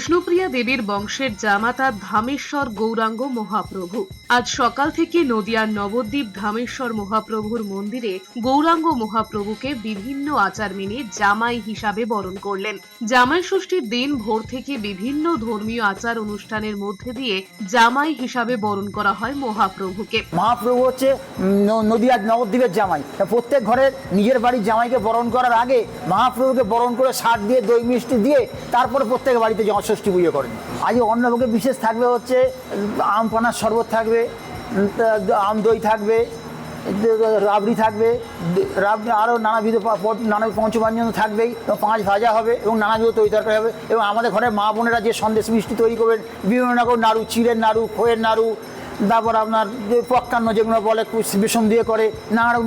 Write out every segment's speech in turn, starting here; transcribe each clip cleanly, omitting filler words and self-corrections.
বিষ্ণুপ্রিয়া দেবীর বংশের জামাতা ধামেশ্বর গৌরাঙ্গ মহাপ্রভু আজ সকাল থেকে নদিয়ার নবদ্বীপ ধামেশ্বর মহাপ্রভুর মন্দিরে গৌরাঙ্গ মহাপ্রভুকে বিভিন্ন আচার মেনে জামাই হিসাবে বরণ করলেন। জামাই ষষ্ঠীর দিন ভোর থেকে বিভিন্ন ধর্মীয় আচার অনুষ্ঠানের মধ্যে দিয়ে জামাই হিসাবে বরণ করা হয় মহাপ্রভুকে। মহাপ্রভু হচ্ছে নদিয়ার নবদ্বীপের জামাই। প্রত্যেক ঘরের নিজের বাড়ির জামাইকে বরণ করার আগে মহাপ্রভুকে বরণ করে শাক দিয়ে দই মিষ্টি দিয়ে তারপরে প্রত্যেক বাড়িতে ষষ্ঠী পুজো করেন। আজ অন্নভোগে বিশেষ থাকবে হচ্ছে আম পানার শরবত থাকবে, আম দই থাকবে, রাবড়ি থাকবে, আরও নানাবিধ পঞ্চব্যঞ্জন থাকবেই, এবং 5 ভাজা হবে এবং নানাবিধ তরি তরকারি হবে। এবং আমাদের ঘরের মা বোনেরা যে সন্দেশ মিষ্টি তৈরি করবেন, বিভিন্ন রকম নাড়ু, চিড়ের নাড়ু, খইয়ের নাড়ু, তারপর আপনার যে পক্কান্ন যেগুলো বলে বেসন দিয়ে করে,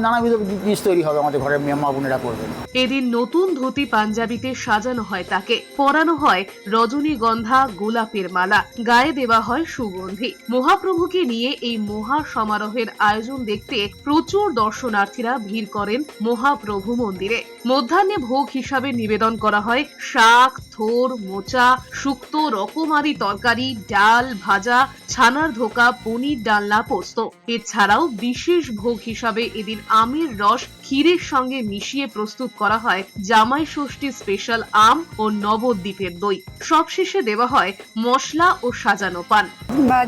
নানাবিধ জিনিস তৈরি হবে আমাদের ঘরের মা বোনেরা করবেন। এদিন নতুন ধুতি পাঞ্জাবিতে সাজানো হয় তাকে, পরানো হয় রজনীগন্ধা গোলাপের মালা, গায়ে দেওয়া হয় সুগন্ধি। মহাপ্রভুকে নিয়ে এই মহা সমারোহের আয়োজন দেখতে প্রচুর দর্শনার্থীরা ভিড় করেন মহাপ্রভু মন্দিরে। মধ্যাহ্নে ভোগ হিসাবে নিবেদন করা হয় শাক, থোর, মোচা, শুক্তো, রকমারি তরকারি, ডাল, ভাজা, ছানার ধোকা, পনির, ডালনা, পোস্ত। এছাড়াও বিশেষ ভোগ হিসাবে এদিন আমের রস ক্ষীরের সঙ্গে মিশিয়ে প্রস্তুত করা হয় জামাই ষষ্ঠী স্পেশাল আম ও নবদ্বীপের দই। সবশেষে দেওয়া হয় মশলা ও সাজানো পান।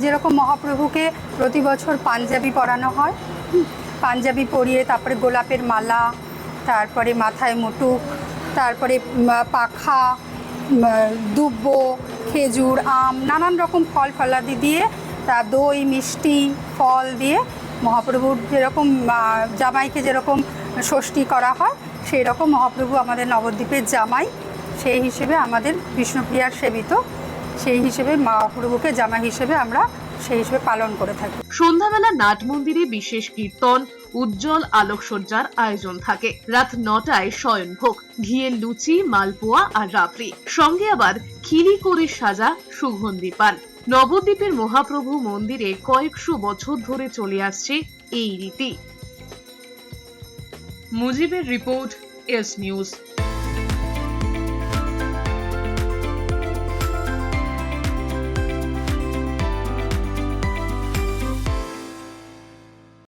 যেরকম মহাপ্রভুকে প্রতি বছর পাঞ্জাবি পরানো হয়, পাঞ্জাবি পরিয়ে তারপরে গোলাপের মালা, তারপরে মাথায় মুটুক, তারপরে পাখা, দুব্ব, খেজুর, আম, নানান রকম ফল ফলাদি দিয়ে, তা দই মিষ্টি ফল দিয়ে মহাপ্রভুর যেরকম জামাইকে যেরকম ষষ্ঠী করা হয় সেই রকম মহাপ্রভু আমাদের নবদ্বীপের জামাই, সেই হিসেবে আমাদের বিষ্ণুপ্রিয়ার সেবিত, সেই হিসেবে মহাপ্রভুকে জামাই হিসেবে আমরা সেই হিসেবে পালন করে থাকি। সন্ধ্যাবেলা নাট মন্দিরে বিশেষ কীর্তন, উজ্জ্বল আলোকসজ্জার আয়োজন থাকে। রাত 9টায় শয়নভোগ, ঘিয়ের লুচি, মালপোয়া আর রাবড়ি, সঙ্গে আবার খিলি করে সাজা সুগন্ধি পান। নবদ্বীপের মহাপ্রভু মন্দিরে কয়েকশো বছর ধরে চলে আসছে এই রীতি। মুজিবের রিপোর্ট, এস নিউজ।